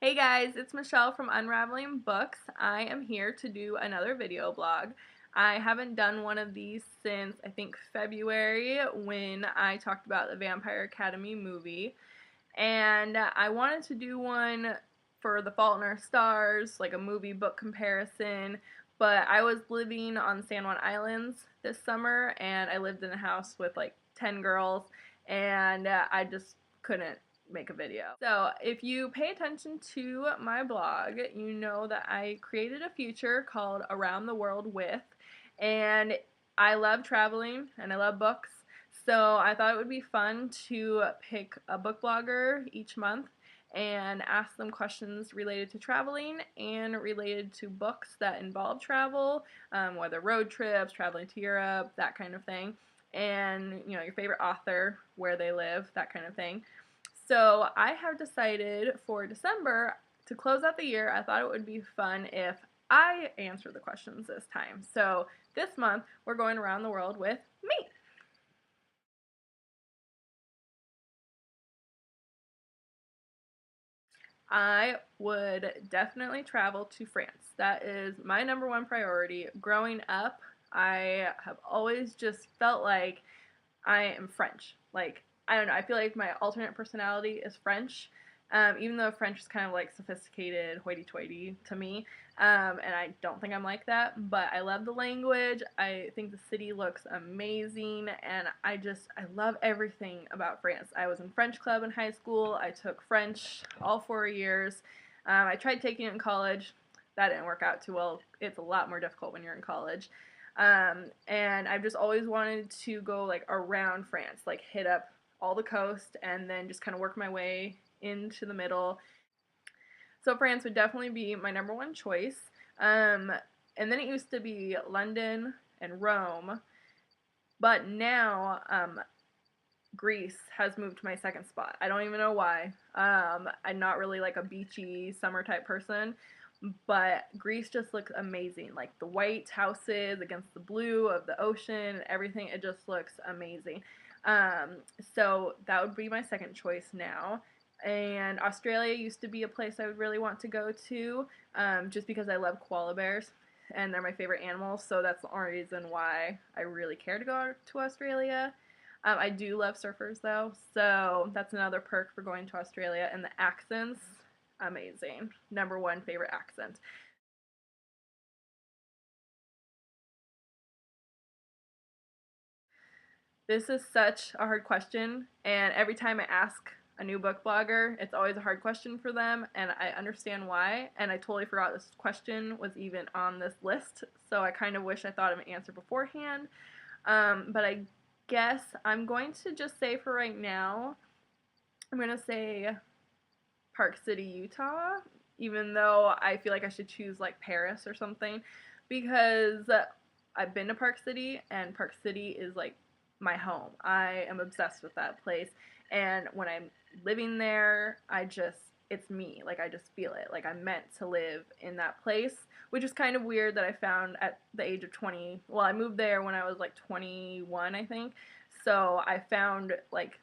Hey guys, it's Michelle from Unraveling Books. I am here to do another video blog. I haven't done one of these since I think February when I talked about the Vampire Academy movie. And I wanted to do one for The Fault in Our Stars, like a movie book comparison. But I was living on San Juan Islands this summer and I lived in a house with like 10 girls and I just couldn't make a video. So if you pay attention to my blog, you know that I created a feature called Around the World With, and I love traveling and I love books, so I thought it would be fun to pick a book blogger each month and ask them questions related to traveling and related to books that involve travel, whether road trips, traveling to Europe, that kind of thing, and your favorite author, where they live, that kind of thing. So I have decided for December, to close out the year, I thought it would be fun if I answer the questions this time. So this month, we're going around the world with me. I would definitely travel to France. That is my number one priority. Growing up, I have always just felt like I am French. Like, I don't know, I feel like my alternate personality is French. Even though French is kind of like sophisticated, hoity-toity to me, and I don't think I'm like that, but I love the language. I think the city looks amazing, and I love everything about France. I was in French club in high school. I took French all 4 years. I tried taking it in college. That didn't work out too well. It's a lot more difficult when you're in college. And I've just always wanted to go like around France, like hit up all the coast and then just kind of work my way into the middle. So France would definitely be my number one choice. Um, and then it used to be London and Rome, but now Greece has moved to my second spot. I don't even know why. I'm not really like a beachy summer type person, but Greece just looks amazing. Like the white houses against the blue of the ocean and everything, it just looks amazing. Um, so that would be my second choice now. And Australia used to be a place I would really want to go to, just because I love koala bears and they're my favorite animals. So that's the only reason why I really care to go to Australia. I do love surfers though, so that's another perk for going to Australia. And the accents, amazing. Number one favorite accent. This is such a hard question, and every time I ask a new book blogger, it's always a hard question for them, and I understand why. And I totally forgot this question was even on this list, so I kind of wish I thought of an answer beforehand. But I guess I'm going to just say for right now, I'm going to say Park City, Utah, even though I feel like I should choose like Paris or something, because I've been to Park City and Park City is like my home. I am obsessed with that place, and when I'm living there, it's me. Like I just feel it. Like I'm meant to live in that place, which is kind of weird that I found at the age of 20. Well, I moved there when I was like 21, I think. So I found like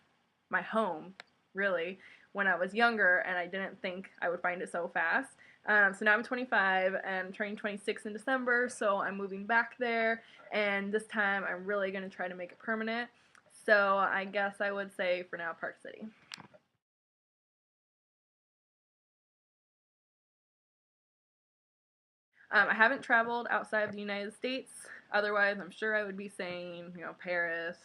my home, really, when I was younger, and I didn't think I would find it so fast. So now I'm 25 and I'm turning 26 in December, so I'm moving back there, and this time I'm really going to try to make it permanent. So I guess I would say for now Park City. I haven't traveled outside of the United States. Otherwise, I'm sure I would be saying, Paris,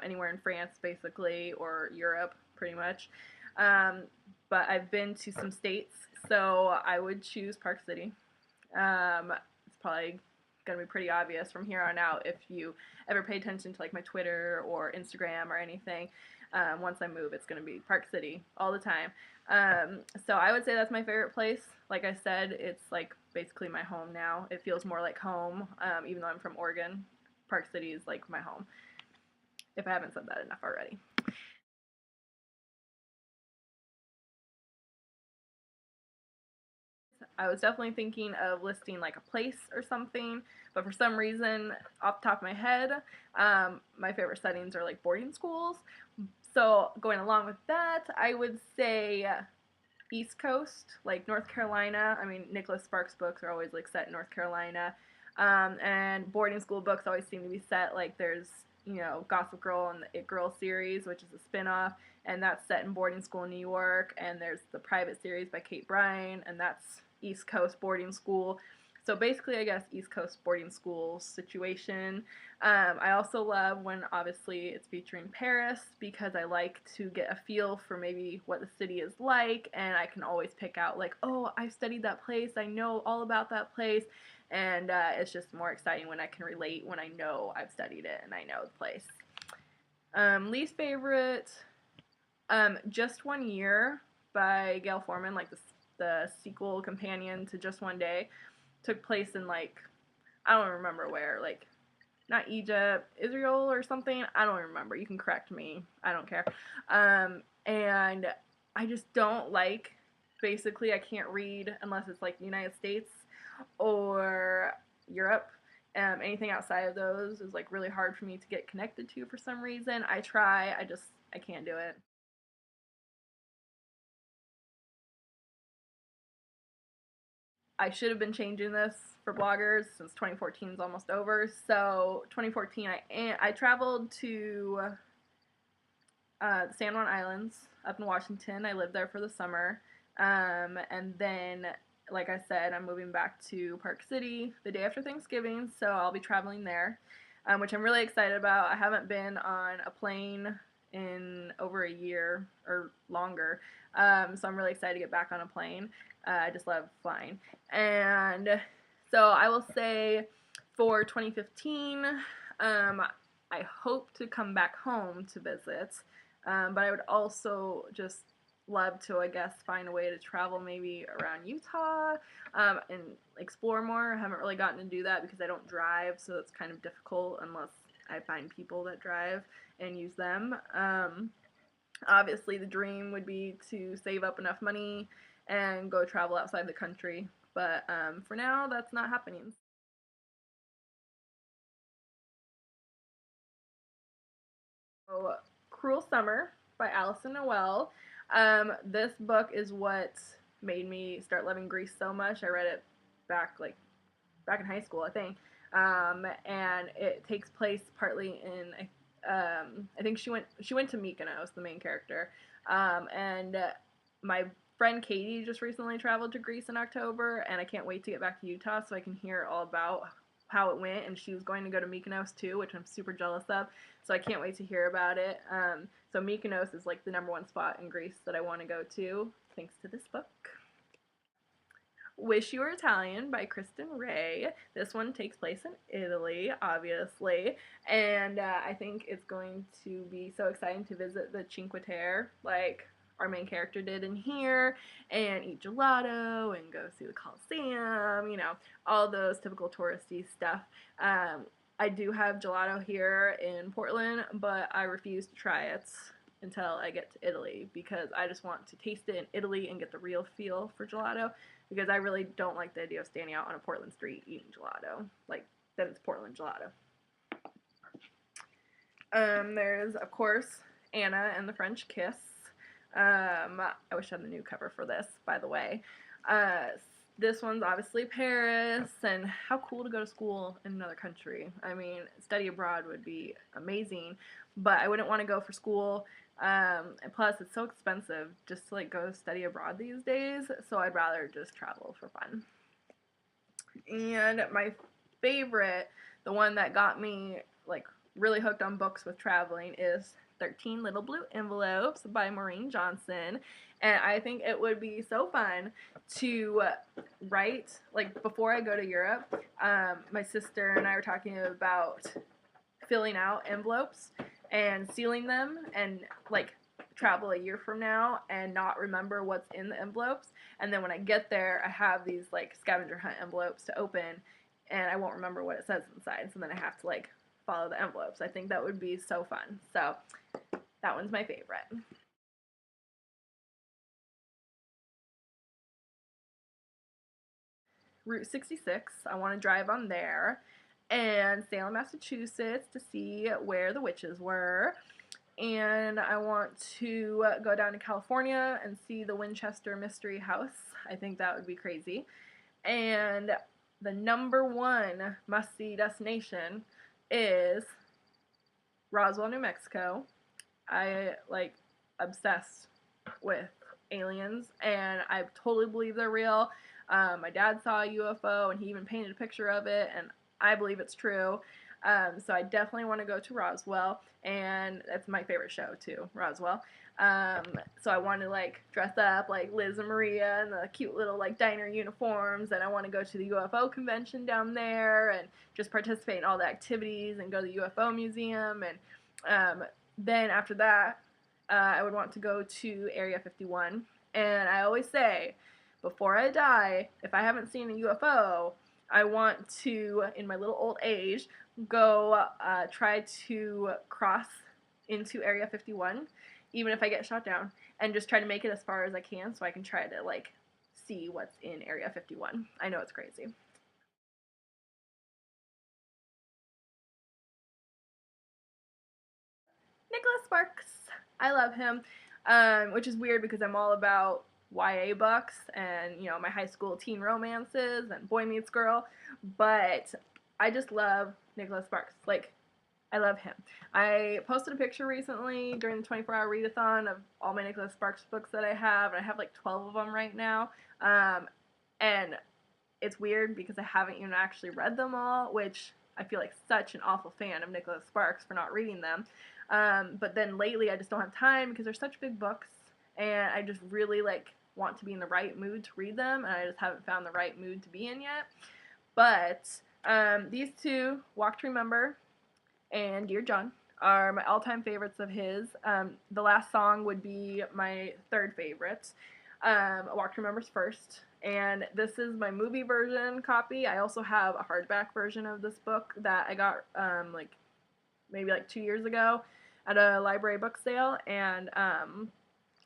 anywhere in France, basically, or Europe, pretty much. Um, but I've been to some states, so I would choose Park City. It's probably going to be pretty obvious from here on out if you ever pay attention to like my Twitter or Instagram or anything. Once I move, it's going to be Park City all the time. So I would say that's my favorite place. Like I said, it's like basically my home now. It feels more like home, even though I'm from Oregon. Park City is like my home, if I haven't said that enough already. I was definitely thinking of listing like a place or something, but for some reason, off the top of my head, my favorite settings are like boarding schools. So going along with that, I would say East Coast, like North Carolina. I mean, Nicholas Sparks books are always like set in North Carolina, and boarding school books always seem to be set like there's Gossip Girl and the It Girl series, which is a spinoff, and that's set in boarding school in New York. And there's the Private series by Kate Bryan, and that's East Coast boarding school. So basically, I guess East Coast boarding school situation. I also love when obviously it's featuring Paris because I like to get a feel for maybe what the city is like, and I can always pick out like, oh, I've studied that place, I know all about that place, and it's just more exciting when I can relate when I know I've studied it and I know the place. Least favorite, Just One Year by Gail Forman, like the sequel companion to Just One Day, took place in like I don't remember where, like not Egypt, Israel or something. I don't remember. You can correct me. I don't care. And I just don't like. Basically, I can't read unless it's like the United States or Europe. Anything outside of those is like really hard for me to get connected to for some reason. I try. I can't do it. I should have been changing this for bloggers since 2014 is almost over. So 2014, I traveled to the San Juan Islands up in Washington. I lived there for the summer, and then, like I said, I'm moving back to Park City the day after Thanksgiving. So I'll be traveling there, which I'm really excited about. I haven't been on a plane in over a year or longer, so I'm really excited to get back on a plane. I just love flying. And so I will say for 2015, I hope to come back home to visit, but I would also just love to, I guess, find a way to travel maybe around Utah and explore more. I haven't really gotten to do that because I don't drive, so it's kind of difficult unless I find people that drive and use them. Obviously, the dream would be to save up enough money and go travel outside the country. But for now, that's not happening. So, Cruel Summer by Alison Noel. This book is what made me start loving Greece so much. I read it back in high school, I think, and it takes place partly in. I think she went to Mykonos, the main character, and my friend Katie just recently traveled to Greece in October, and I can't wait to get back to Utah so I can hear all about how it went. And she was going to go to Mykonos too, which I'm super jealous of. So I can't wait to hear about it. So Mykonos is like the number one spot in Greece that I want to go to, thanks to this book. Wish You Were Italian by Kristen Ray. This one takes place in Italy, obviously, and I think it's going to be so exciting to visit the Cinque Terre, like our main character did in here, and eat gelato and go see the Colosseum, all those typical touristy stuff. I do have gelato here in Portland, but I refuse to try it until I get to Italy because I just want to taste it in Italy and get the real feel for gelato because I really don't like the idea of standing out on a Portland street eating gelato. Like, then it's Portland gelato. There's, of course, Anna and the French Kiss. I wish I had the new cover for this, by the way. This one's obviously Paris, and how cool to go to school in another country. I mean, study abroad would be amazing, but I wouldn't want to go for school. And plus, it's so expensive just to like go study abroad these days, so I'd rather just travel for fun. And my favorite, the one that got me like really hooked on books with traveling, is 13 Little Blue Envelopes by Maureen Johnson. And I think it would be so fun to write, like before I go to Europe, my sister and I were talking about filling out envelopes and sealing them and like travel a year from now and not remember what's in the envelopes. And then when I get there, I have these like scavenger hunt envelopes to open and I won't remember what it says inside. So then I have to like follow the envelopes. I think that would be so fun. So that one's my favorite. Route 66. I want to drive on there. And Salem, Massachusetts to see where the witches were. and I want to go down to California and see the Winchester Mystery House. I think that would be crazy. And the number one must-see destination is Roswell, New Mexico. I like obsessed with aliens, and I totally believe they're real. My dad saw a UFO, and he even painted a picture of it, and I believe it's true. So I definitely want to go to Roswell, and that's my favorite show too, Roswell. So I want to like dress up like Liz and Maria in the cute little like diner uniforms, and I want to go to the UFO convention down there and just participate in all the activities and go to the UFO museum. And then after that, I would want to go to Area 51. And I always say, before I die, if I haven't seen a UFO, I want to, in my little old age, go try to cross into Area 51, even if I get shot down, and just try to make it as far as I can so I can try to, like, see what's in Area 51. I know it's crazy. Nicholas Sparks. I love him, which is weird because I'm all about YA books and my high school teen romances and Boy Meets Girl, but I just love Nicholas Sparks. Like, I love him. I posted a picture recently during the 24-hour readathon of all my Nicholas Sparks books that I have, and I have like 12 of them right now. And it's weird because I haven't even actually read them all, which I feel like such an awful fan of Nicholas Sparks for not reading them. But then lately I just don't have time because they're such big books, and I just really like want to be in the right mood to read them, and I just haven't found the right mood to be in yet. But these two, Walk to Remember and Dear John, are my all-time favorites of his. The last song would be my third favorite. Walk to Remember's first, and this is my movie version copy. I also have a hardback version of this book that I got like maybe like 2 years ago at a library book sale, and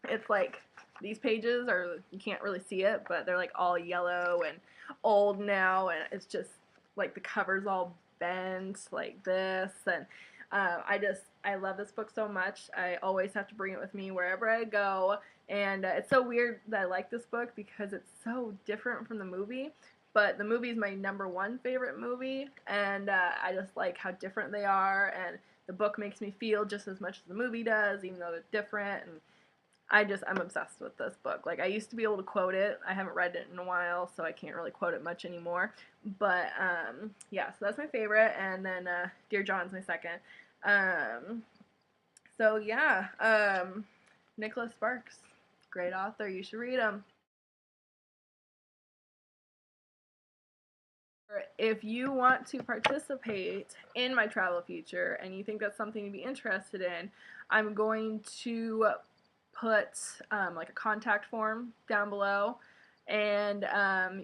it's like these pages are, you can't really see it, but they're like all yellow and old now, and it's just like the cover's all bent like this, and I love this book so much. I always have to bring it with me wherever I go, and it's so weird that I like this book because it's so different from the movie, but the movie is my number one favorite movie, and I just like how different they are, and the book makes me feel just as much as the movie does, even though they're different, and I'm obsessed with this book. Like, I used to be able to quote it. I haven't read it in a while, so I can't really quote it much anymore. But, yeah, so that's my favorite, and then Dear John's my second. So, yeah, Nicholas Sparks, great author. You should read him. If you want to participate in my travel future and you think that's something to be interested in, I'm going to put like a contact form down below, and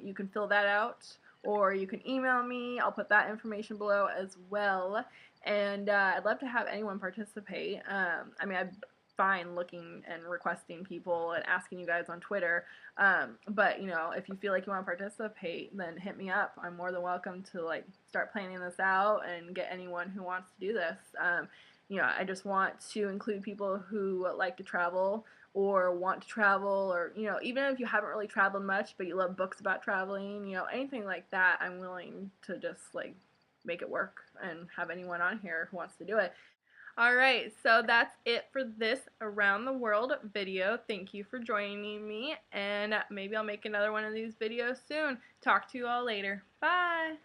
you can fill that out, or you can email me. I'll put that information below as well, and I'd love to have anyone participate. I mean, I'm fine looking and requesting people and asking you guys on Twitter, but if you feel like you want to participate, then hit me up. I'm more than welcome to like start planning this out and get anyone who wants to do this. I just want to include people who like to travel or want to travel, or even if you haven't really traveled much but you love books about traveling, anything like that, I'm willing to just like make it work and have anyone on here who wants to do it. Alright, so that's it for this Around the World video. Thank you for joining me, and maybe I'll make another one of these videos soon. Talk to you all later. Bye!